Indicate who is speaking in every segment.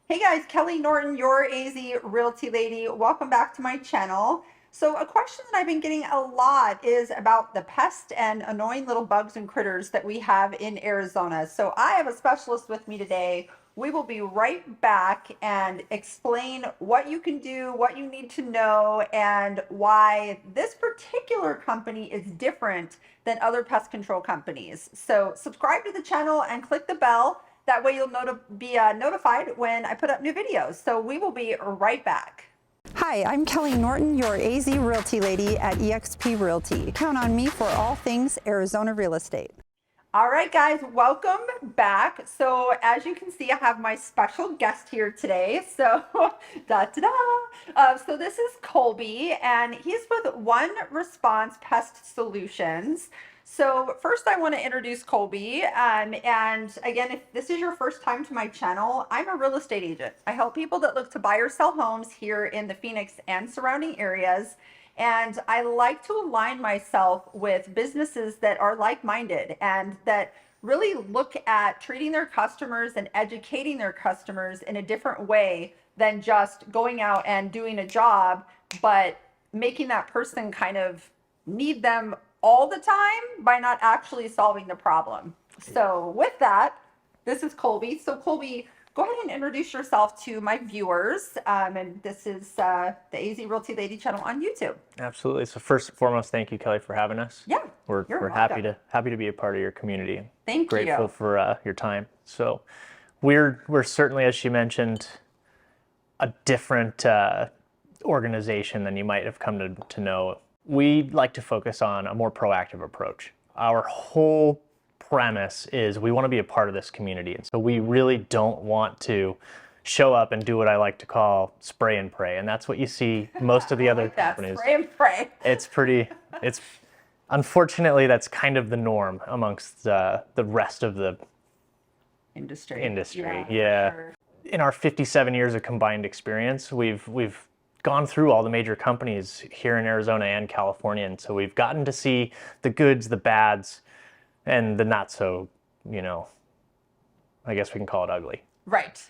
Speaker 1: Hey guys, Kelley Norton, your AZ Realty lady. Welcome back to my channel. So a question that I've been getting a lot is about the pest and annoying little bugs and critters that we have in Arizona. So I have a specialist with me today. We will be right back and explain what you can do, what you need to know, and why this particular company is different than other pest control companies. So subscribe to the channel and click the bell. That way you'll be notified when I put up new videos. So we will be right back. Hi, I'm Kelley Norton, your AZ Realty lady at EXP Realty. Count on me for all things Arizona real estate. All right, guys, welcome back. So as you can see, I have my special guest here today. So so this is Colby, and he's with One Response Pest Solutions. So first I want to introduce Colby. And again, if this is your first time to my channel, I'm a real estate agent. I help people that look to buy or sell homes here in the Phoenix and surrounding areas. And I like to align myself with businesses that are like-minded and that really look at treating their customers and educating their customers in a different way than just going out and doing a job, but making that person kind of need them all the time by not actually solving the problem. So with that, this is Colby. So Colby, go ahead and introduce yourself to my viewers. And this is the AZ Realty Lady channel on YouTube.
Speaker 2: Absolutely. So first and foremost, thank you, Kelley, for having us.
Speaker 1: Yeah,
Speaker 2: we're happy to be a part of your community.
Speaker 1: Thank you.
Speaker 2: Grateful for your time. So we're certainly, as she mentioned, a different organization than you might have come to know. We like to focus on a more proactive approach. Our whole premise is we want to be a part of this community. And so we really don't want to show up and do what I like to call spray and pray. And that's what you see most of the other companies.
Speaker 1: Spray and pray.
Speaker 2: Unfortunately, that's kind of the norm amongst the rest of the industry. Yeah.
Speaker 1: Sure.
Speaker 2: In our 57 years of combined experience, we've gone through all the major companies here in Arizona and California. And so we've gotten to see the goods, the bads, and the not so, I guess we can call it ugly.
Speaker 1: Right,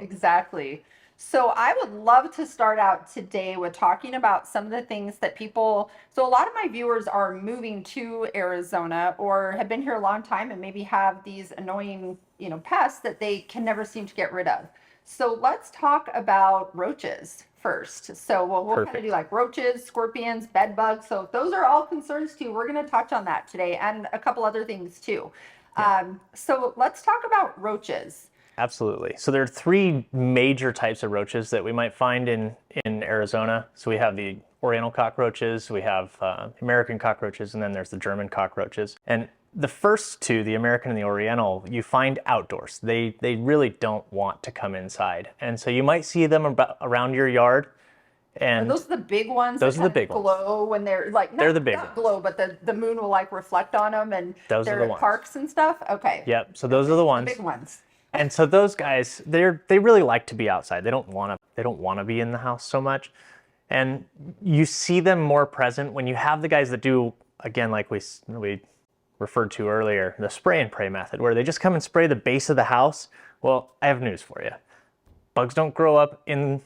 Speaker 1: exactly. So I would love to start out today with talking about some of the things that so a lot of my viewers are moving to Arizona or have been here a long time and maybe have these annoying, pests that they can never seem to get rid of. So let's talk about roaches first. So we'll kind of do like roaches, scorpions, bed bugs. So if those are all concerns too, we're going to touch on that today and a couple other things too. Yeah. So let's talk about roaches.
Speaker 2: Absolutely. So there are three major types of roaches that we might find in Arizona. So we have the Oriental cockroaches, we have American cockroaches, and then there's the German cockroaches. And the first two, the American and the Oriental, you find outdoors. They really don't want to come inside. And so you might see them around your yard. And
Speaker 1: are those the big ones?
Speaker 2: Those are the big
Speaker 1: glow
Speaker 2: ones.
Speaker 1: When they're like,
Speaker 2: they're the big
Speaker 1: not
Speaker 2: ones.
Speaker 1: Glow, but the moon will like reflect on them, and
Speaker 2: those
Speaker 1: they're
Speaker 2: are the
Speaker 1: at
Speaker 2: ones.
Speaker 1: Parks and stuff. Okay.
Speaker 2: Yep. So those are the ones.
Speaker 1: The big ones.
Speaker 2: And so those guys, they really like to be outside. They don't want to be in the house so much. And you see them more present when you have the guys that do, again, like we referred to earlier, the spray and pray method, where they just come and spray the base of the house. Well, I have news for you. Bugs don't grow up in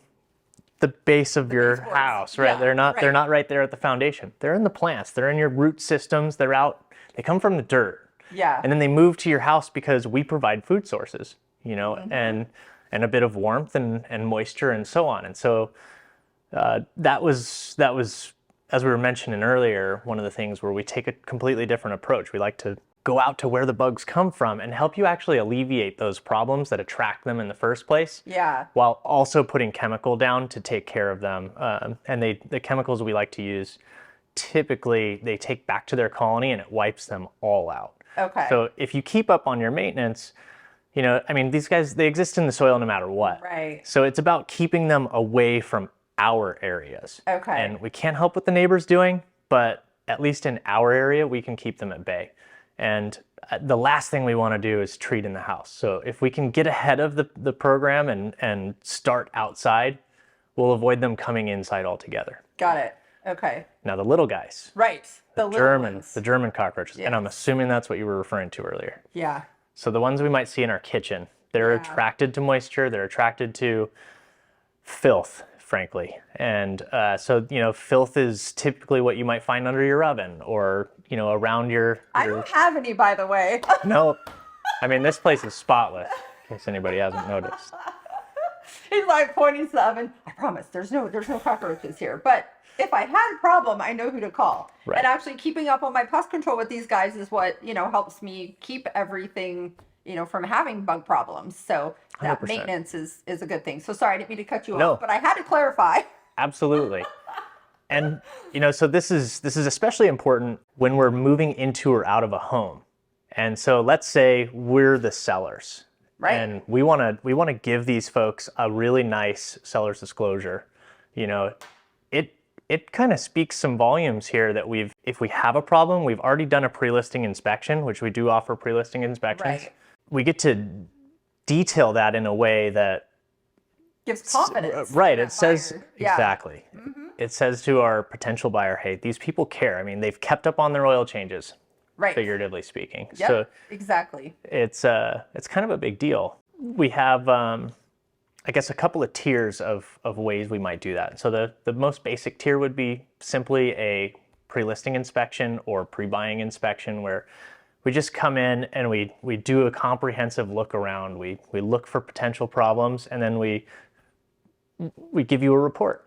Speaker 2: the base of your house, right?
Speaker 1: Yeah,
Speaker 2: they're not right there at the foundation. They're in the plants. They're in your root systems. They're out. They come from the dirt.
Speaker 1: Yeah.
Speaker 2: And then they move to your house because we provide food sources,
Speaker 1: Mm-hmm.
Speaker 2: and a bit of warmth and moisture and so on. And so that was, as we were mentioning earlier, one of the things where we take a completely different approach. We like to go out to where the bugs come from and help you actually alleviate those problems that attract them in the first place.
Speaker 1: Yeah.
Speaker 2: While also putting chemical down to take care of them. And the chemicals we like to use, typically they take back to their colony and it wipes them all out.
Speaker 1: Okay.
Speaker 2: So if you keep up on your maintenance, these guys, they exist in the soil no matter what.
Speaker 1: Right.
Speaker 2: So it's about keeping them away from our areas.
Speaker 1: Okay.
Speaker 2: And we can't help what the neighbor's doing, but at least in our area, we can keep them at bay. And the last thing we want to do is treat in the house. So if we can get ahead of the program and start outside, we'll avoid them coming inside altogether.
Speaker 1: Got it. Okay.
Speaker 2: Now the little guys.
Speaker 1: Right. The German
Speaker 2: cockroaches.
Speaker 1: Yes.
Speaker 2: And I'm assuming that's what you were referring to earlier.
Speaker 1: Yeah.
Speaker 2: So the ones we might see in our kitchen, They're
Speaker 1: Yeah.
Speaker 2: attracted to moisture. They're attracted to filth, frankly. And so, filth is typically what you might find under your oven or, around your...
Speaker 1: I don't have any, by the way.
Speaker 2: No, I mean, this place is spotless, in case anybody hasn't noticed.
Speaker 1: He's like pointing to the oven. I promise, there's no cockroaches here. But if I had a problem, I know who to call.
Speaker 2: Right.
Speaker 1: And actually keeping up on my pest control with these guys is what, helps me keep everything, from having bug problems. So that
Speaker 2: 100%.
Speaker 1: maintenance is a good thing. So sorry, I didn't mean to cut you
Speaker 2: No.
Speaker 1: off, but I had to clarify.
Speaker 2: Absolutely. And, so this is especially important when we're moving into or out of a home. And so let's say we're the sellers.
Speaker 1: Right.
Speaker 2: And we want to give these folks a really nice seller's disclosure. It kind of speaks some volumes here that if we have a problem, we've already done a pre-listing inspection, which we do offer pre-listing inspections.
Speaker 1: Right.
Speaker 2: We get to detail that in a way that
Speaker 1: Gives confidence.
Speaker 2: right.
Speaker 1: to
Speaker 2: It
Speaker 1: that
Speaker 2: says
Speaker 1: buyer. Yeah.
Speaker 2: exactly. It says to our potential buyer, hey, these people care. I mean, they've kept up on their oil changes,
Speaker 1: Right.
Speaker 2: figuratively speaking.
Speaker 1: Yep,
Speaker 2: So
Speaker 1: exactly.
Speaker 2: it's kind of a big deal. We have, I guess, a couple of tiers of ways we might do that. So the most basic tier would be simply a pre-listing inspection or pre-buying inspection where we just come in and we do a comprehensive look around. We look for potential problems and then we give you a report.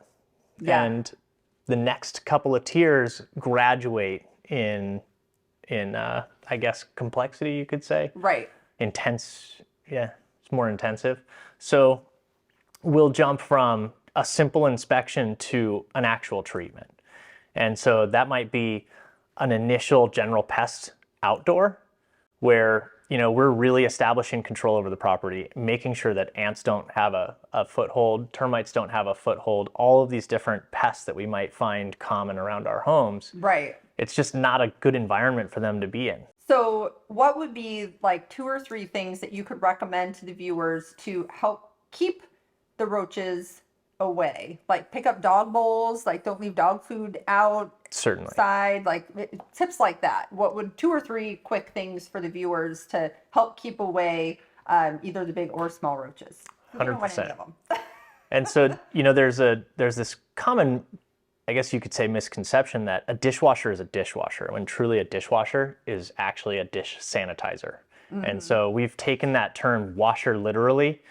Speaker 1: Yeah.
Speaker 2: And the next couple of tiers graduate in I guess complexity, you could say.
Speaker 1: Right.
Speaker 2: Intense, yeah, it's more intensive. So we'll jump from a simple inspection to an actual treatment. And so that might be an initial general pest outdoor where, we're really establishing control over the property, making sure that ants don't have a foothold, termites don't have a foothold, all of these different pests that we might find common around our homes.
Speaker 1: Right.
Speaker 2: It's just not a good environment for them to be in.
Speaker 1: So what would be like 2 or 3 things that you could recommend to the viewers to help keep the roaches away? Like pick up dog bowls, like don't leave dog food
Speaker 2: Certainly.
Speaker 1: outside, like tips like that. What would 2 or 3 quick things for the viewers to help keep away either the big or small roaches? You don't want any of them.
Speaker 2: And so, there's this common, I guess you could say, misconception that a dishwasher is a dishwasher, when truly a dishwasher is actually a dish sanitizer. And so we've taken that term washer literally.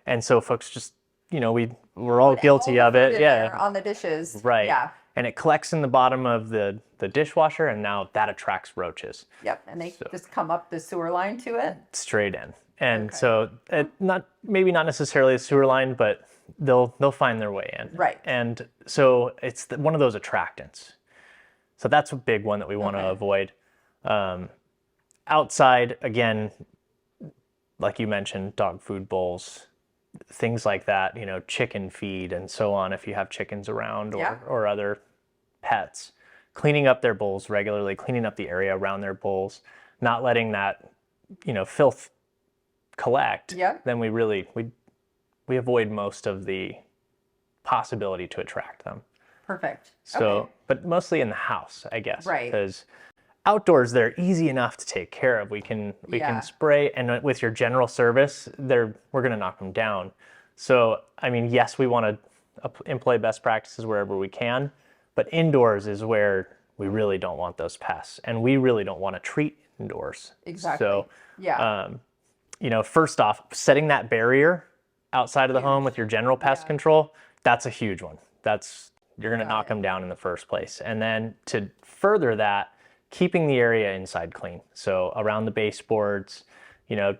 Speaker 2: And so folks just, we're all guilty of it. Yeah.
Speaker 1: On the dishes.
Speaker 2: Right.
Speaker 1: Yeah.
Speaker 2: And it collects in the bottom of the dishwasher, and now that attracts roaches.
Speaker 1: Yep. And they just come up the sewer line to it.
Speaker 2: Straight in. And so maybe not necessarily a sewer line, but they'll find their way in.
Speaker 1: Right.
Speaker 2: And so it's one of those attractants. So that's a big one that we want to avoid. Outside, again, like you mentioned, dog food bowls, things like that, chicken feed and so on if you have chickens around or other pets. Cleaning up their bowls regularly, cleaning up the area around their bowls, not letting that, filth collect.
Speaker 1: Yeah.
Speaker 2: Then we avoid most of the possibility to attract them.
Speaker 1: Perfect.
Speaker 2: So, but mostly in the house, I guess.
Speaker 1: Right.
Speaker 2: Because outdoors, they're easy enough to take care of. We can spray, and with your general service, we're going to knock them down. So, I mean, yes, we want to employ best practices wherever we can, but indoors is where we really don't want those pests, and we really don't want to treat indoors.
Speaker 1: Exactly.
Speaker 2: So,
Speaker 1: yeah.
Speaker 2: First off, setting that barrier outside of the home with your general pest control, that's a huge one. You're going to knock them down in the first place. And then to further that, keeping the area inside clean. So around the baseboards,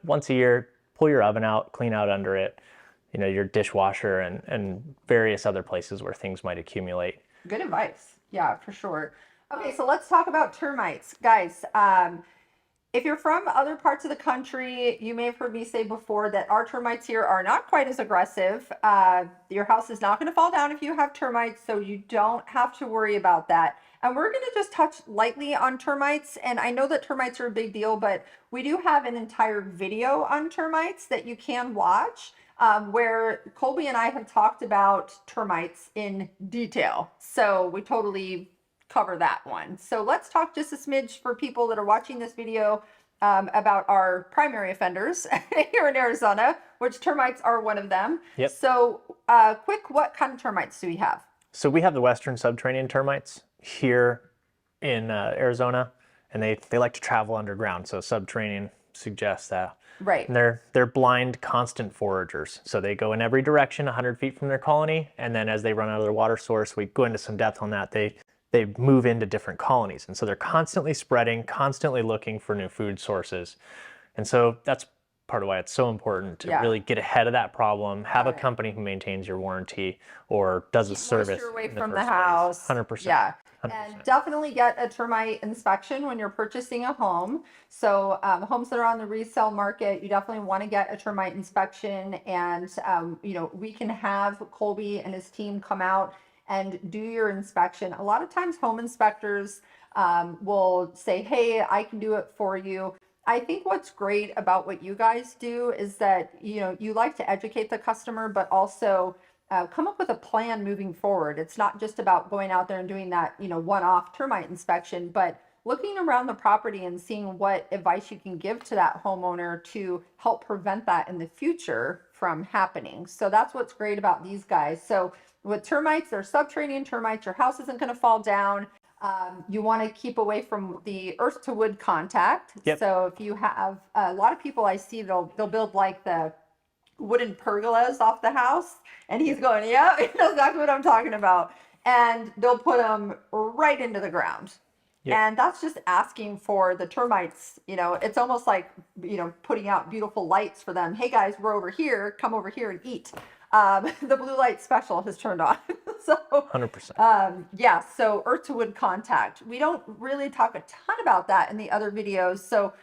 Speaker 2: once a year, pull your oven out, clean out under it, your dishwasher and various other places where things might accumulate.
Speaker 1: Good advice. Yeah, for sure. Okay, so let's talk about termites. Guys, if you're from other parts of the country, you may have heard me say before that our termites here are not quite as aggressive. Your house is not going to fall down if you have termites, so you don't have to worry about that. And we're going to just touch lightly on termites. And I know that termites are a big deal, but we do have an entire video on termites that you can watch where Colby and I have talked about termites in detail. So we totally cover that one. So let's talk just a smidge for people that are watching this video about our primary offenders here in Arizona, which termites are one of them.
Speaker 2: Yep.
Speaker 1: So, quick, what kind of termites do we have?
Speaker 2: So we have the western subterranean termites here in Arizona, and they like to travel underground. So subterranean suggests that.
Speaker 1: Right.
Speaker 2: And they're blind, constant foragers. So they go in every direction 100 feet from their colony, and then as they run out of their water source, we go into some depth on that, they move into different colonies. And so they're constantly spreading, constantly looking for new food sources. And so that's part of why it's so important to really get ahead of that problem, have a company who maintains your warranty or does a service
Speaker 1: away
Speaker 2: in the
Speaker 1: from the
Speaker 2: first
Speaker 1: house.
Speaker 2: place. 100%.
Speaker 1: Yeah.
Speaker 2: 100%.
Speaker 1: And definitely get a termite inspection when you're purchasing a home. So homes that are on the resale market, you definitely want to get a termite inspection. And, we can have Colby and his team come out and do your inspection. A lot of times home inspectors will say, hey, I can do it for you. I think what's great about what you guys do is that, you like to educate the customer, but also come up with a plan moving forward. It's not just about going out there and doing that, one-off termite inspection, but looking around the property and seeing what advice you can give to that homeowner to help prevent that in the future from happening. So that's what's great about these guys. So with termites, they're subterranean termites. Your house isn't going to fall down. You want to keep away from the earth to wood contact.
Speaker 2: Yep.
Speaker 1: So if you have a lot of people I see, they'll build like the wooden pergolas off the house, and he's going, yeah, you know exactly what I'm talking about. And they'll put them right into the ground. Yep. And that's just asking for the termites. It's almost like, putting out beautiful lights for them. Hey guys, we're over here. Come over here and eat. The blue light special has turned on. So
Speaker 2: 100%.
Speaker 1: Yeah, so earth to wood contact. We don't really talk a ton about that in the other videos. So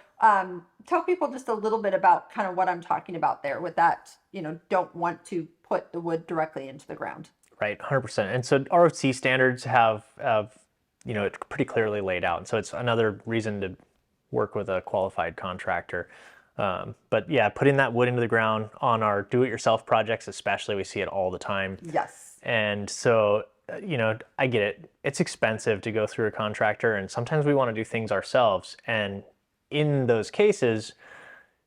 Speaker 1: tell people just a little bit about kind of what I'm talking about there with that, don't want to put the wood directly into the ground.
Speaker 2: Right, 100%. And so ROC standards have it pretty clearly laid out. And so it's another reason to work with a qualified contractor. But yeah, putting that wood into the ground on our do-it-yourself projects, especially, we see it all the time.
Speaker 1: Yes.
Speaker 2: And so, I get it. It's expensive to go through a contractor, and sometimes we want to do things ourselves. And in those cases,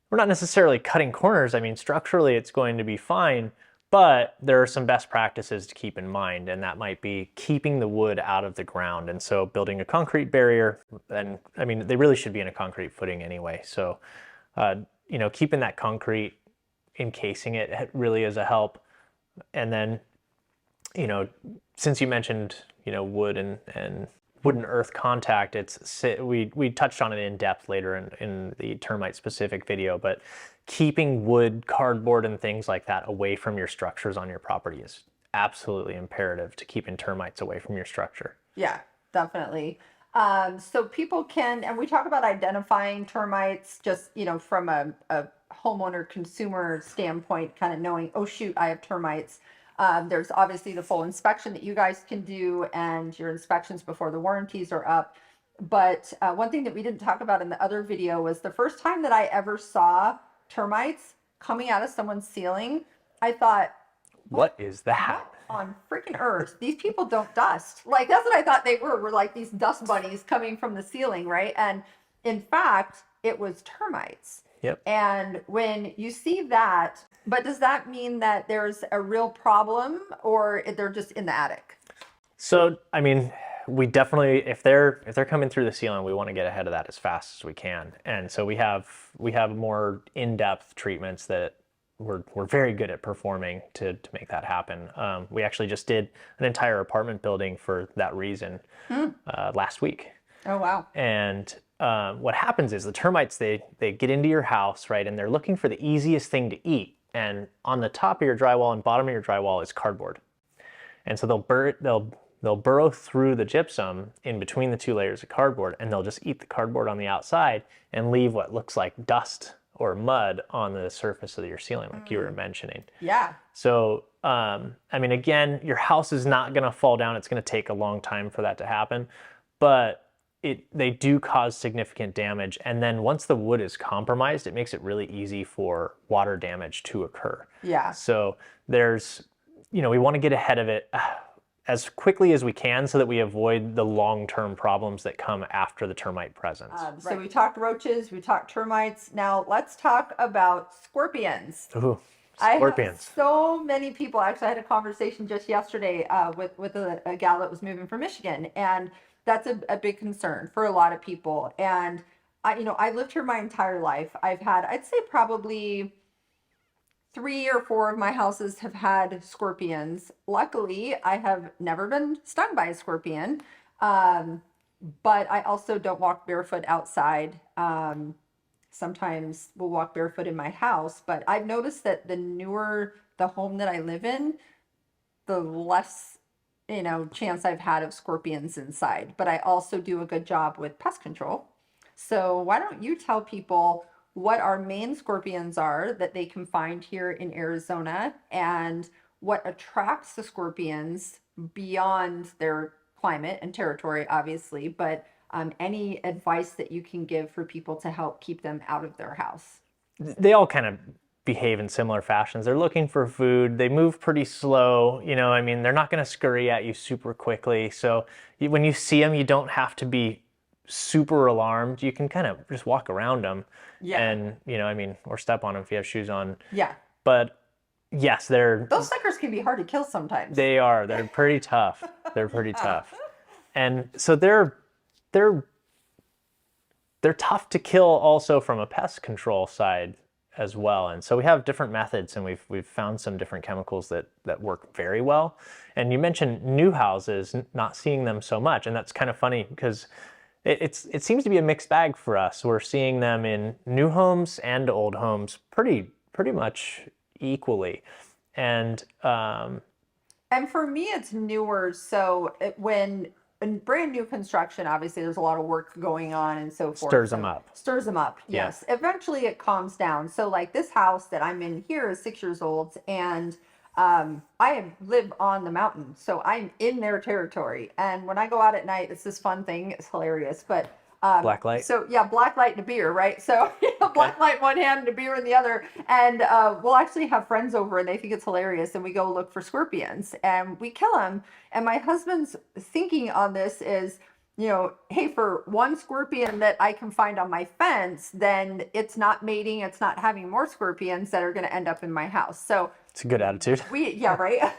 Speaker 2: we're not necessarily cutting corners. I mean, structurally, it's going to be fine, but there are some best practices to keep in mind, and that might be keeping the wood out of the ground. And so building a concrete barrier, and I mean, they really should be in a concrete footing anyway. So, keeping that concrete, encasing it really is a help. And then, since you mentioned, wood and wood and earth contact, we touched on it in depth later in the termite specific video, but keeping wood, cardboard, and things like that away from your structures on your property is absolutely imperative to keeping termites away from your structure.
Speaker 1: Yeah, definitely. So people can, and we talk about identifying termites just, from a homeowner consumer standpoint, kind of knowing, oh shoot, I have termites. There's obviously the full inspection that you guys can do and your inspections before the warranties are up. But one thing that we didn't talk about in the other video was the first time that I ever saw termites coming out of someone's ceiling, I thought,
Speaker 2: what is that?
Speaker 1: What on freaking earth? These people don't dust. Like, that's what I thought they were like these dust bunnies coming from the ceiling, right? And in fact, it was termites.
Speaker 2: Yep.
Speaker 1: And when you see that, but does that mean that there's a real problem, or they're just in the attic?
Speaker 2: So, I mean, we definitely, if they're coming through the ceiling, we want to get ahead of that as fast as we can. And so we have more in-depth treatments that we're very good at performing to make that happen. We actually just did an entire apartment building for that reason last week.
Speaker 1: Oh, wow.
Speaker 2: And what happens is the termites, they get into your house, right? And they're looking for the easiest thing to eat. And on the top of your drywall and bottom of your drywall is cardboard. And so they'll burrow through the gypsum in between the two layers of cardboard, and they'll just eat the cardboard on the outside and leave what looks like dust or mud on the surface of your ceiling, like you were mentioning.
Speaker 1: Yeah.
Speaker 2: So, I mean, again, your house is not going to fall down. It's going to take a long time for that to happen, but they do cause significant damage. And then once the wood is compromised, it makes it really easy for water damage to occur.
Speaker 1: Yeah.
Speaker 2: So we want to get ahead of it as quickly as we can so that we avoid the long-term problems that come after the termite presence.
Speaker 1: So we talked roaches, we talked termites. Now let's talk about scorpions.
Speaker 2: Ooh,
Speaker 1: I have
Speaker 2: scorpions.
Speaker 1: so many people. Actually, I had a conversation just yesterday with a gal that was moving from Michigan, and that's a big concern for a lot of people. And I lived here my entire life. I've had, I'd say, probably 3 or 4 of my houses have had scorpions. Luckily, I have never been stung by a scorpion, but I also don't walk barefoot outside. Sometimes we'll walk barefoot in my house, but I've noticed that the newer the home that I live in, the less, chance I've had of scorpions inside. But I also do a good job with pest control. So why don't you tell people what our main scorpions are that they can find here in Arizona and what attracts the scorpions beyond their climate and territory, obviously, but any advice that you can give for people to help keep them out of their house?
Speaker 2: They all kind of behave in similar fashions. They're looking for food. They move pretty slow. They're not going to scurry at you super quickly. So when you see them, you don't have to be super alarmed. You can kind of just walk around them.
Speaker 1: Yeah.
Speaker 2: And, or step on them if you have shoes on.
Speaker 1: Yeah.
Speaker 2: But yes,
Speaker 1: those suckers can be hard to kill sometimes.
Speaker 2: They are. They're pretty tough. They're pretty tough. And so they're tough to kill also from a pest control side as well. And so we have different methods, and we've found some different chemicals that work very well. And you mentioned new houses, not seeing them so much, and that's kind of funny because it seems to be a mixed bag for us. We're seeing them in new homes and old homes pretty much equally. And
Speaker 1: for me, it's newer. So when in brand new construction, obviously there's a lot of work going on and so forth.
Speaker 2: Stirs them up.
Speaker 1: Stirs them up, yes. Yeah. Eventually it calms down. So like this house that I'm in here is 6 years old, and I live on the mountain, so I'm in their territory. And when I go out at night, it's this fun thing. It's hilarious, but
Speaker 2: black light.
Speaker 1: So yeah, black light and a beer, right? So black light in one hand and a beer in the other. And we'll actually have friends over, and they think it's hilarious. And we go look for scorpions, and we kill them. And my husband's thinking on this is, hey, for one scorpion that I can find on my fence, then it's not mating, it's not having more scorpions that are going to end up in my house. So
Speaker 2: it's a good attitude.
Speaker 1: Yeah, right.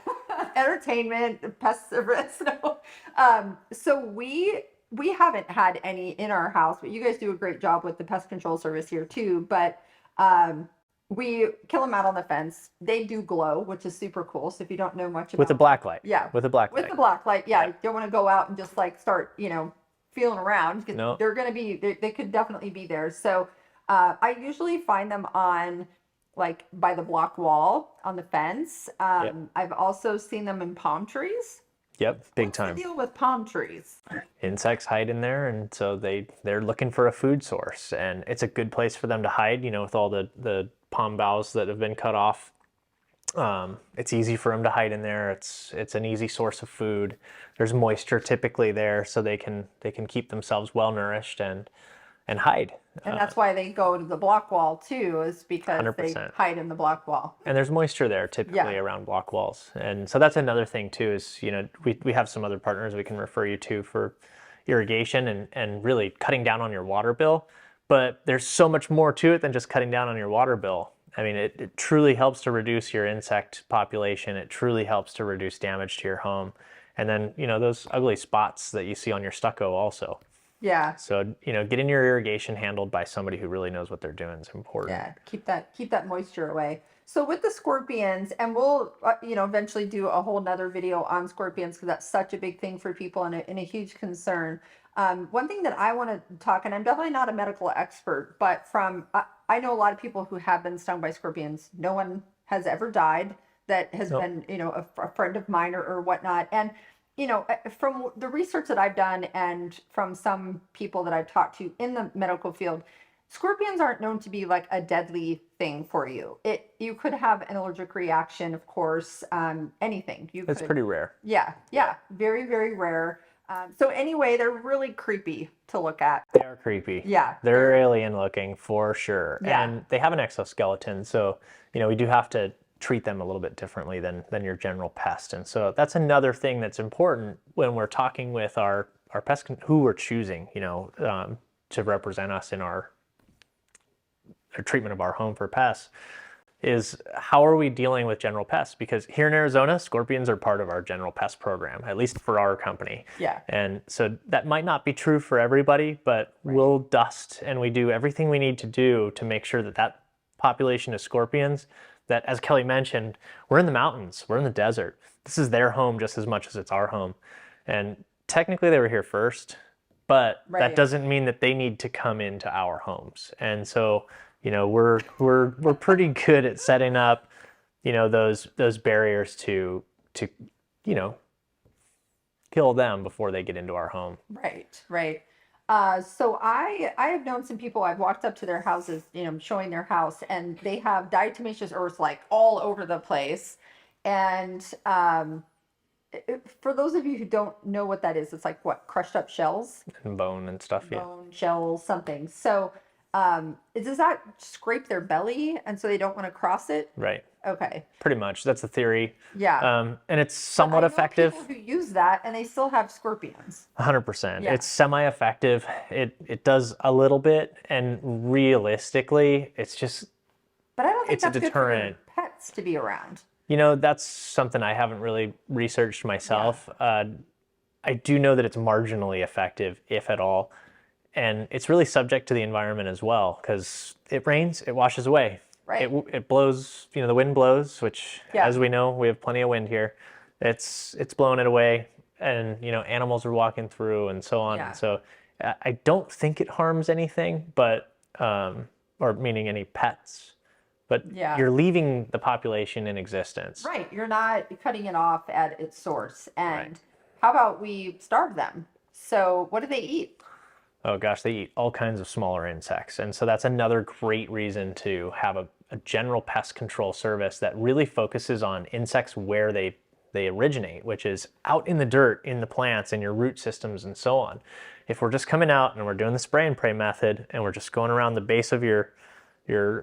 Speaker 1: Entertainment, pest service. So we haven't had any in our house, but you guys do a great job with the pest control service here too. But we kill them out on the fence. They do glow, which is super cool. So if you don't know much about
Speaker 2: with the black light,
Speaker 1: with the black light,
Speaker 2: yeah.
Speaker 1: You don't want to go out and just like start, feeling around.
Speaker 2: No.
Speaker 1: They're going to be, they could definitely be there. So I usually find them on like by the block wall on the fence.
Speaker 2: Yep.
Speaker 1: I've also seen them in palm trees.
Speaker 2: Yep, big
Speaker 1: What's
Speaker 2: time.
Speaker 1: the deal with palm trees?
Speaker 2: Insects hide in there, and so they're looking for a food source, and it's a good place for them to hide. With all the palm boughs that have been cut off, it's easy for them to hide in there. It's an easy source of food. There's moisture typically there, so they can keep themselves well nourished and hide.
Speaker 1: And that's why they go to the block wall too, is because
Speaker 2: 100%.
Speaker 1: they hide in the block wall.
Speaker 2: And there's moisture there typically around block walls. And so that's another thing too is, we have some other partners we can refer you to for irrigation and really cutting down on your water bill. But there's so much more to it than just cutting down on your water bill. It truly helps to reduce your insect population. It truly helps to reduce damage to your home. And then, those ugly spots that you see on your stucco also.
Speaker 1: Yeah.
Speaker 2: So, getting your irrigation handled by somebody who really knows what they're doing is important.
Speaker 1: Yeah, keep that moisture away. So with the scorpions, and we'll, eventually do a whole nother video on scorpions because that's such a big thing for people and a huge concern. One thing that I want to talk, and I'm definitely not a medical expert, but I know a lot of people who have been stung by scorpions. No one has ever died that has been, a friend of mine or whatnot. And from the research that I've done and from some people that I've talked to in the medical field, scorpions aren't known to be like a deadly thing for you. You could have an allergic reaction, of course, anything.
Speaker 2: It's pretty rare.
Speaker 1: Yeah. Very, very rare. So anyway, they're really creepy to look at.
Speaker 2: They are creepy.
Speaker 1: Yeah.
Speaker 2: They're alien looking for sure.
Speaker 1: Yeah.
Speaker 2: And they have an exoskeleton. So, we do have to treat them a little bit differently than your general pest. And so that's another thing that's important when we're talking with our who we're choosing, to represent us in our treatment of our home for pests, is how are we dealing with general pests? Because here in Arizona, scorpions are part of our general pest program, at least for our company.
Speaker 1: Yeah.
Speaker 2: And so that might not be true for everybody, but we'll dust and we do everything we need to do to make sure that that population of scorpions that, as Kelley mentioned, we're in the mountains, we're in the desert. This is their home just as much as it's our home. And technically they were here first, but that doesn't mean that they need to come into our homes. And so, we're pretty good at setting up, those barriers to kill them before they get into our home.
Speaker 1: Right. So I have known some people, I've walked up to their houses, showing their house, and they have diatomaceous earth like all over the place. And for those of you who don't know what that is, it's like what, crushed up shells?
Speaker 2: And bone and stuff,
Speaker 1: Bone, shells, something. So does that scrape their belly and so they don't want to cross it?
Speaker 2: Right.
Speaker 1: Okay.
Speaker 2: Pretty much. That's the theory.
Speaker 1: Yeah.
Speaker 2: And it's somewhat effective.
Speaker 1: People who use that and they still have scorpions.
Speaker 2: 100%.
Speaker 1: Yeah.
Speaker 2: It's semi-effective. It does a little bit, and realistically, it's just
Speaker 1: But I don't think
Speaker 2: it's a
Speaker 1: that's
Speaker 2: deterrent.
Speaker 1: good for pets to be around.
Speaker 2: That's something I haven't really researched myself. Yeah. I do know that it's marginally effective, if at all. And it's really subject to the environment as well, because it rains, it washes away.
Speaker 1: Right.
Speaker 2: It blows, the wind blows, which, as we know, we have plenty of wind here. It's blowing it away, and, animals are walking through and so on.
Speaker 1: Yeah.
Speaker 2: So I don't think it harms anything, but, or meaning any pets, but you're leaving the population in existence.
Speaker 1: Right. You're not cutting it off at its source. And how about we starve them? So what do they eat?
Speaker 2: Oh gosh, they eat all kinds of smaller insects. And so that's another great reason to have a general pest control service that really focuses on insects where they originate, which is out in the dirt, in the plants, in your root systems, and so on. If we're just coming out and we're doing the spray and pray method, and we're just going around the base of your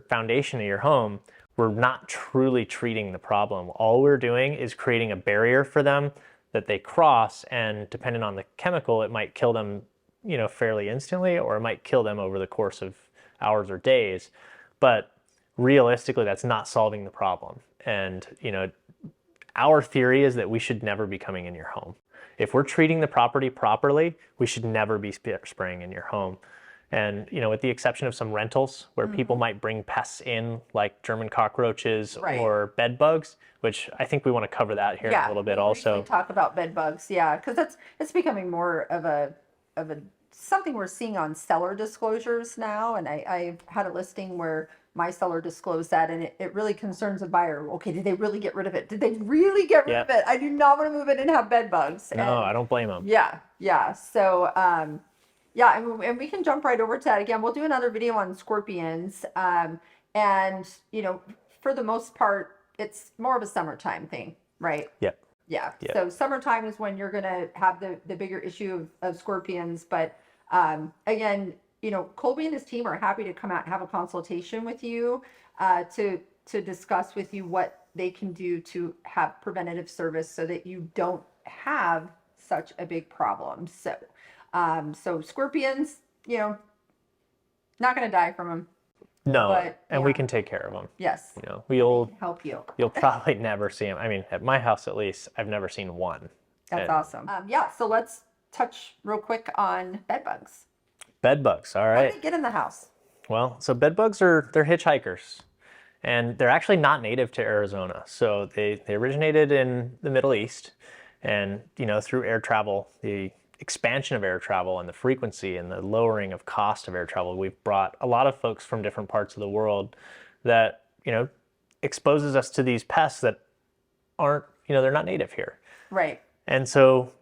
Speaker 2: foundation of your home, we're not truly treating the problem. All we're doing is creating a barrier for them that they cross, and depending on the chemical, it might kill them fairly instantly, or it might kill them over the course of hours or days. But realistically, that's not solving the problem. And, our theory is that we should never be coming in your home. If we're treating the property properly, we should never be spraying in your home. And, with the exception of some rentals where people might bring pests in, like German cockroaches or bed bugs, which I think we want to cover that here in a little bit also.
Speaker 1: Talk about bed bugs, because it's becoming more of a something we're seeing on seller disclosures now. And I had a listing where my seller disclosed that, and it really concerns a buyer. Okay, did they really get rid of it? Did they really get rid of it? I do not want to move it and have bed bugs.
Speaker 2: No, I don't blame them.
Speaker 1: Yeah. So, and we can jump right over to that again. We'll do another video on scorpions. And, for the most part, it's more of a summertime thing, right?
Speaker 2: Yep.
Speaker 1: Yeah. So summertime is when you're going to have the bigger issue of scorpions. But again, Colby and his team are happy to come out and have a consultation with you to discuss with you what they can do to have preventative service so that you don't have such a big problem. So, so scorpions, not going to die from them.
Speaker 2: No, but, we can take care of them.
Speaker 1: Yes.
Speaker 2: We'll
Speaker 1: help you.
Speaker 2: You'll probably never see them. I mean, at my house at least, I've never seen one.
Speaker 1: That's awesome. So let's touch real quick on bed bugs.
Speaker 2: Bed bugs, all right.
Speaker 1: How do they get in the house?
Speaker 2: Well, so bed bugs they're hitchhikers, and they're actually not native to Arizona. So they originated in the Middle East, and through air travel, the expansion of air travel and the frequency and the lowering of cost of air travel, we've brought a lot of folks from different parts of the world that exposes us to these pests that aren't they're not native here.
Speaker 1: Right.
Speaker 2: And so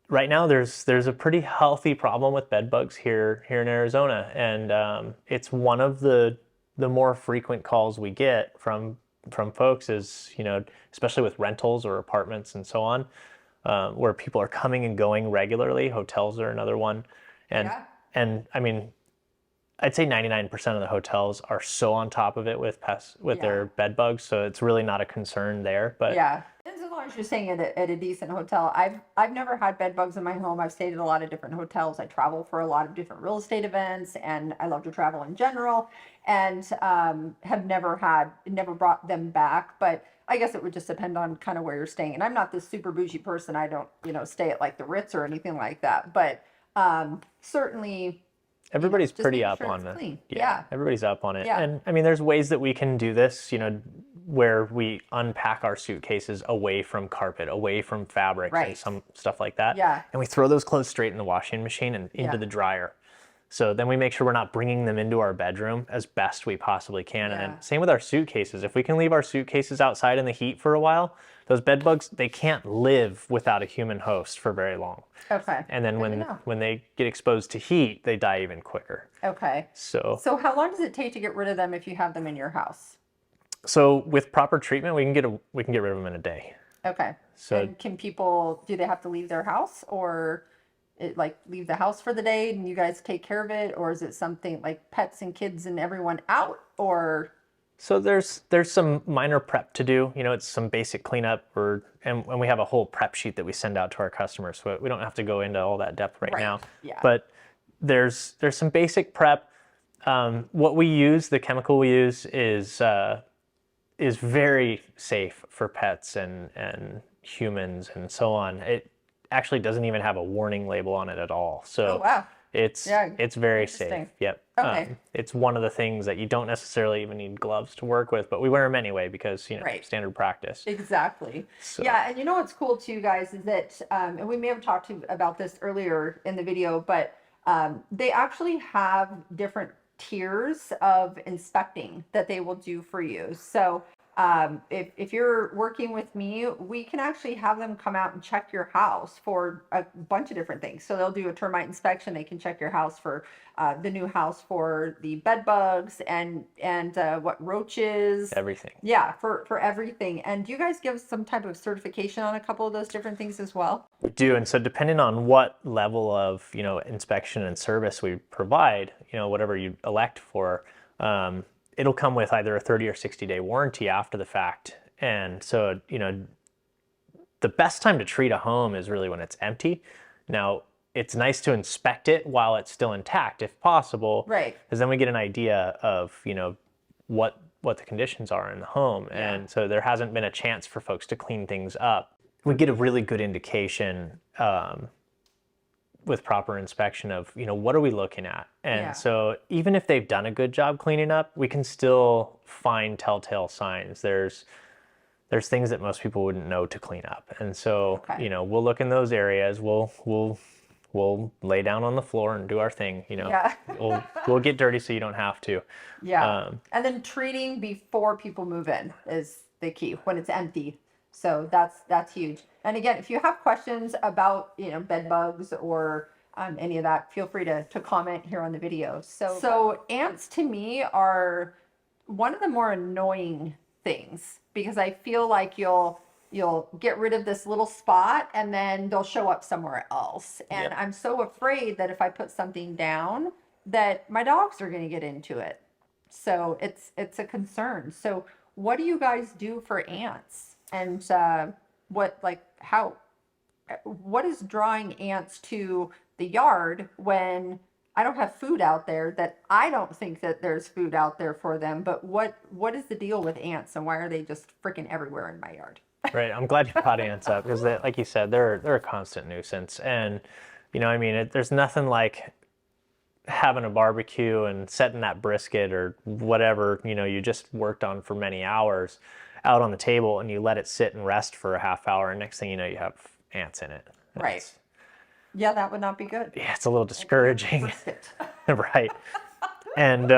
Speaker 2: right now there's a pretty healthy problem with bed bugs here in Arizona, and it's one of the more frequent calls we get from folks is especially with rentals or apartments and so on, where people are coming and going regularly. Hotels are another one, and I mean, I'd say 99% of the hotels are so on top of it with pests, with their bed bugs, so it's really not a concern there. But
Speaker 1: yeah, and as long as you're staying at a decent hotel. I've never had bed bugs in my home. I've stayed at a lot of different hotels. I travel for a lot of different real estate events, and I love to travel in general, and have never brought them back. But I guess it would just depend on kind of where you're staying. And I'm not this super bougie person. I don't, stay at like the Ritz or anything like that. But certainly,
Speaker 2: everybody's
Speaker 1: just
Speaker 2: pretty
Speaker 1: making
Speaker 2: up
Speaker 1: sure
Speaker 2: on
Speaker 1: it's
Speaker 2: it.
Speaker 1: clean.
Speaker 2: Yeah, everybody's up on it.
Speaker 1: Yeah.
Speaker 2: And I mean, there's ways that we can do this, where we unpack our suitcases away from carpet, away from fabrics and
Speaker 1: Right.
Speaker 2: some stuff like that.
Speaker 1: Yeah.
Speaker 2: And we throw those clothes straight in the washing machine and into
Speaker 1: Yeah.
Speaker 2: the dryer. So then we make sure we're not bringing them into our bedroom as best we possibly can. And
Speaker 1: Yeah.
Speaker 2: then same with our suitcases. If we can leave our suitcases outside in the heat for a while, those bed bugs, they can't live without a human host for very long.
Speaker 1: Okay.
Speaker 2: And then
Speaker 1: Good to know.
Speaker 2: when they get exposed to heat, they die even quicker.
Speaker 1: Okay.
Speaker 2: So
Speaker 1: how long does it take to get rid of them if you have them in your house?
Speaker 2: with proper treatment, we can get rid of them in a day.
Speaker 1: Okay.
Speaker 2: So-
Speaker 1: and do they have to leave their house, or leave the house for the day and you guys take care of it, or is it something like pets and kids and everyone out, or?
Speaker 2: So there's some minor prep to do. It's some basic cleanup, and we have a whole prep sheet that we send out to our customers. So we don't have to go into all that depth right now.
Speaker 1: Yeah.
Speaker 2: But there's some basic prep. What we use, the chemical we use, is very safe for pets and humans and so on. It actually doesn't even have a warning label on it at all. So
Speaker 1: Oh, wow.
Speaker 2: it's
Speaker 1: Yeah,
Speaker 2: very safe.
Speaker 1: interesting.
Speaker 2: Yep.
Speaker 1: Okay.
Speaker 2: It's one of the things that you don't necessarily even need gloves to work with, but we wear them anyway because
Speaker 1: Right.
Speaker 2: standard practice.
Speaker 1: Exactly.
Speaker 2: So-
Speaker 1: Yeah, and what's cool too, guys, is that, and we may have talked about this earlier in the video, but they actually have different tiers of inspecting that they will do for you. So if you're working with me, we can actually have them come out and check your house for a bunch of different things. So they'll do a termite inspection. They can check your house for the new house, for the bed bugs and what roaches.
Speaker 2: Everything.
Speaker 1: Yeah, for everything. And do you guys give some type of certification on a couple of those different things as well?
Speaker 2: We do, and so depending on what level of inspection and service we provide, whatever you elect for, it'll come with either a 30 or 60-day warranty after the fact. And so the best time to treat a home is really when it's empty. Now, it's nice to inspect it while it's still intact, if possible,
Speaker 1: Right.
Speaker 2: because then we get an idea of what the conditions are in the home.
Speaker 1: Yeah.
Speaker 2: And so there hasn't been a chance for folks to clean things up. We get a really good indication with proper inspection of what are we looking at. And
Speaker 1: Yeah.
Speaker 2: so even if they've done a good job cleaning up, we can still find telltale signs. There's things that most people wouldn't know to clean up. And so
Speaker 1: Okay.
Speaker 2: we'll look in those areas. We'll lay down on the floor and do our thing.
Speaker 1: Yeah.
Speaker 2: we'll get dirty so you don't have to.
Speaker 1: Yeah. And then treating before people move in is the key, when it's empty. So that's huge. And again, if you have questions about, bed bugs or any of that, feel free to comment here on the video. So ants to me are one of the more annoying things, because I feel like you'll get rid of this little spot and then they'll show up somewhere else. And
Speaker 2: Yep.
Speaker 1: I'm so afraid that if I put something down, that my dogs are going to get into it. So it's a concern. So what do you guys do for ants? And what is drawing ants to the yard when I don't have food out there, that I don't think that there's food out there for them? But what is the deal with ants, and why are they just freaking everywhere in my yard?
Speaker 2: Right. I'm glad you brought ants up, because like you said, they're a constant nuisance. And there's nothing like having a barbecue and setting that brisket or whatever you just worked on for many hours out on the table, and you let it sit and rest for a half hour, and next thing you know, you have ants in it.
Speaker 1: Right. Yeah, that would not be good.
Speaker 2: Yeah, it's a little discouraging.
Speaker 1: Brisket.
Speaker 2: Right. And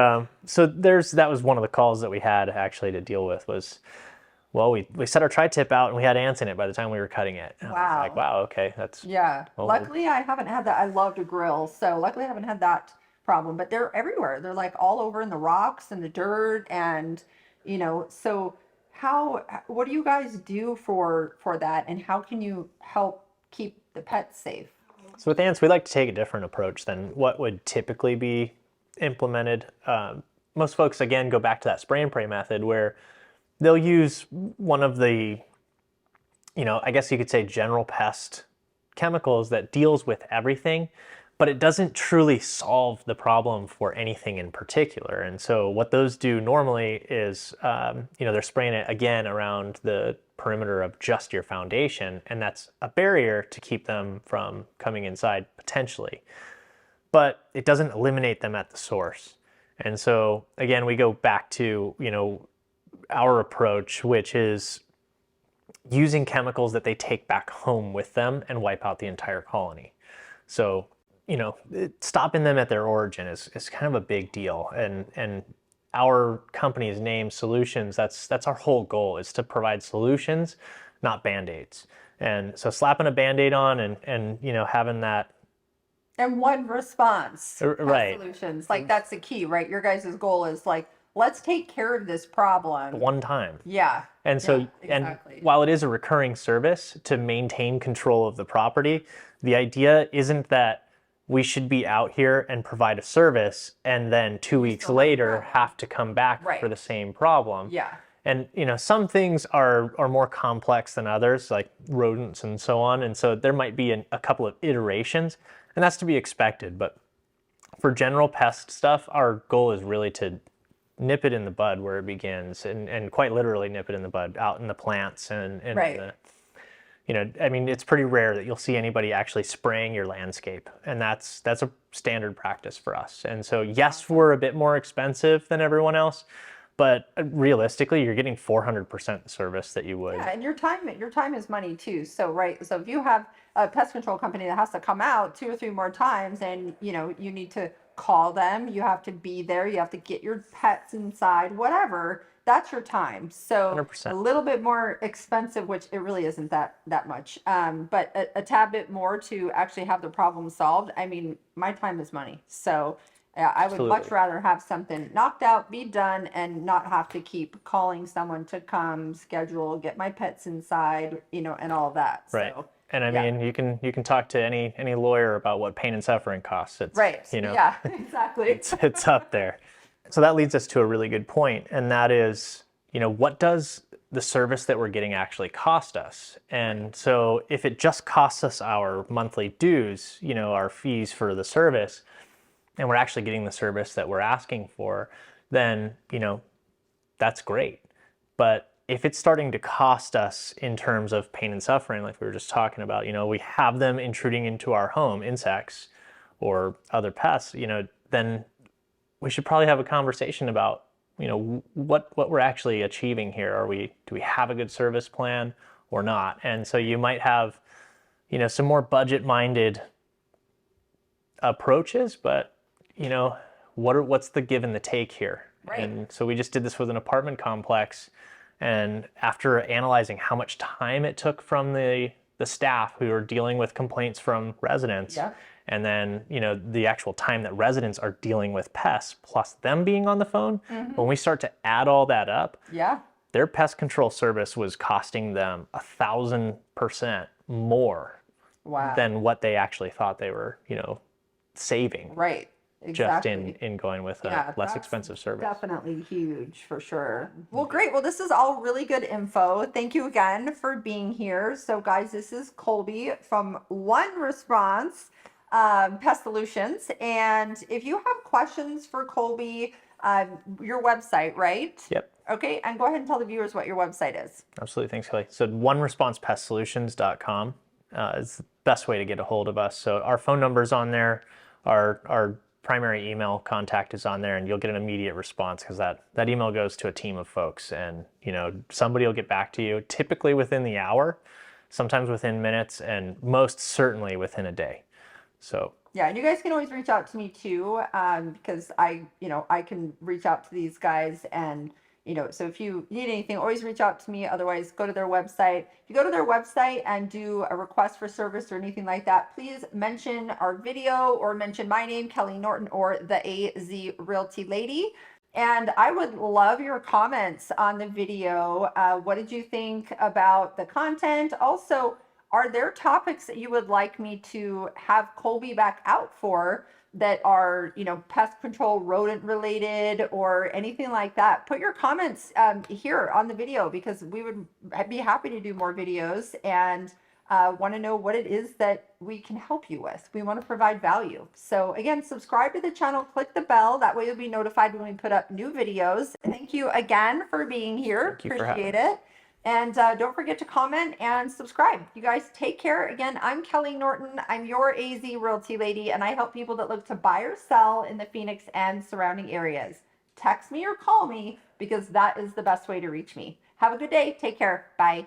Speaker 2: so that was one of the calls that we had actually to deal with was, well, we set our tri-tip out and we had ants in it by the time we were cutting it. And I was like, wow, okay, that's...
Speaker 1: Yeah.
Speaker 2: Well,
Speaker 1: luckily, I haven't had that. I love to grill, so luckily I haven't had that problem. But they're everywhere. They're like all over in the rocks and the dirt, and so what do you guys do for that, and how can you help keep the pets safe?
Speaker 2: So with ants, we like to take a different approach than what would typically be implemented. Most folks, again, go back to that spray and pray method where they'll use one of the, I guess you could say general pest chemicals that deals with everything, but it doesn't truly solve the problem for anything in particular. And so what those do normally is, they're spraying it again around the perimeter of just your foundation, and that's a barrier to keep them from coming inside potentially. But it doesn't eliminate them at the source. And so again, we go back to, our approach, which is using chemicals that they take back home with them and wipe out the entire colony. So, stopping them at their origin is kind of a big deal. And our company's name, Solutions, that's our whole goal, is to provide solutions, not Band-Aids. And so slapping a Band-Aid on and having that.
Speaker 1: And one response.
Speaker 2: Right.
Speaker 1: Solutions. Like, that's the key, right? Your guys' goal is like, let's take care of this problem.
Speaker 2: One time.
Speaker 1: Yeah.
Speaker 2: And so,
Speaker 1: yeah, exactly.
Speaker 2: And while it is a recurring service to maintain control of the property, the idea isn't that we should be out here and provide a service and then 2 weeks later have to come back for the same problem.
Speaker 1: Yeah.
Speaker 2: And, some things are more complex than others, like rodents and so on. And so there might be a couple of iterations, and that's to be expected. But for general pest stuff, our goal is really to nip it in the bud where it begins, and quite literally nip it in the bud out in the plants and
Speaker 1: right.
Speaker 2: It's pretty rare that you'll see anybody actually spraying your landscape, and that's a standard practice for us. And so yes, we're a bit more expensive than everyone else, but realistically, you're getting 400% service that you would.
Speaker 1: Yeah, and your time is money too. So right, so if you have a pest control company that has to come out 2 or 3 more times, and you need to call them, you have to be there, you have to get your pets inside, whatever. That's your time. So
Speaker 2: 100%.
Speaker 1: A little bit more expensive, which it really isn't that much. But a tad bit more to actually have the problem solved. I mean, my time is money. So I would much rather have something knocked out, be done, and not have to keep calling someone to come, schedule, get my pets inside, and all that.
Speaker 2: Right.
Speaker 1: So,
Speaker 2: and I mean, you can talk to any lawyer about what pain and suffering costs. It's,
Speaker 1: right. Yeah, exactly.
Speaker 2: it's up there. So that leads us to a really good point, and that is, what does the service that we're getting actually cost us? And so if it just costs us our monthly dues, our fees for the service, and we're actually getting the service that we're asking for, then, that's great. But if it's starting to cost us in terms of pain and suffering, like we were just talking about, we have them intruding into our home, insects or other pests, then we should probably have a conversation about, what we're actually achieving here. Do we have a good service plan or not? And so you might have, some more budget-minded approaches, but, what's the give and the take here?
Speaker 1: Right.
Speaker 2: And so we just did this with an apartment complex, and after analyzing how much time it took from the staff who are dealing with complaints from residents,
Speaker 1: yeah.
Speaker 2: And then, the actual time that residents are dealing with pests, plus them being on the phone, when we start to add all that up,
Speaker 1: yeah,
Speaker 2: their pest control service was costing them 1,000% more than what they actually thought they were, saving.
Speaker 1: Right. Exactly.
Speaker 2: Just in going with a less expensive service.
Speaker 1: Definitely huge for sure. Well, great. Well, this is all really good info. Thank you again for being here. So guys, this is Colby from One Response Pest Solutions. And if you have questions for Colby, your website, right?
Speaker 2: Yep.
Speaker 1: Okay. And go ahead and tell the viewers what your website is.
Speaker 2: Absolutely. Thanks, Kelley. So oneresponsepestsolutions.com is the best way to get a hold of us. So our phone number is on there. Our primary email contact is on there, and you'll get an immediate response because that email goes to a team of folks, and somebody will get back to you typically within the hour, sometimes within minutes, and most certainly within a day. So
Speaker 1: yeah, and you guys can always reach out to me too, because I can reach out to these guys, and so if you need anything, always reach out to me. Otherwise, go to their website. If you go to their website and do a request for service or anything like that, please mention our video or mention my name, Kelley Norton, or the AZ Realty Lady. And I would love your comments on the video. What did you think about the content? Also, are there topics that you would like me to have Colby back out for that are, you know, pest control, rodent related, or anything like that, put your comments here on the video, because we would be happy to do more videos and want to know what it is that we can help you with. We want to provide value. So again, subscribe to the channel, click the bell. That way you'll be notified when we put up new videos. Thank you again for being here.
Speaker 2: Thank you for having me.
Speaker 1: Appreciate it. And don't forget to comment and subscribe. You guys take care. Again, I'm Kelley Norton. I'm your AZ Realty lady, and I help people that look to buy or sell in the Phoenix and surrounding areas. Text me or call me, because that is the best way to reach me. Have a good day. Take care. Bye.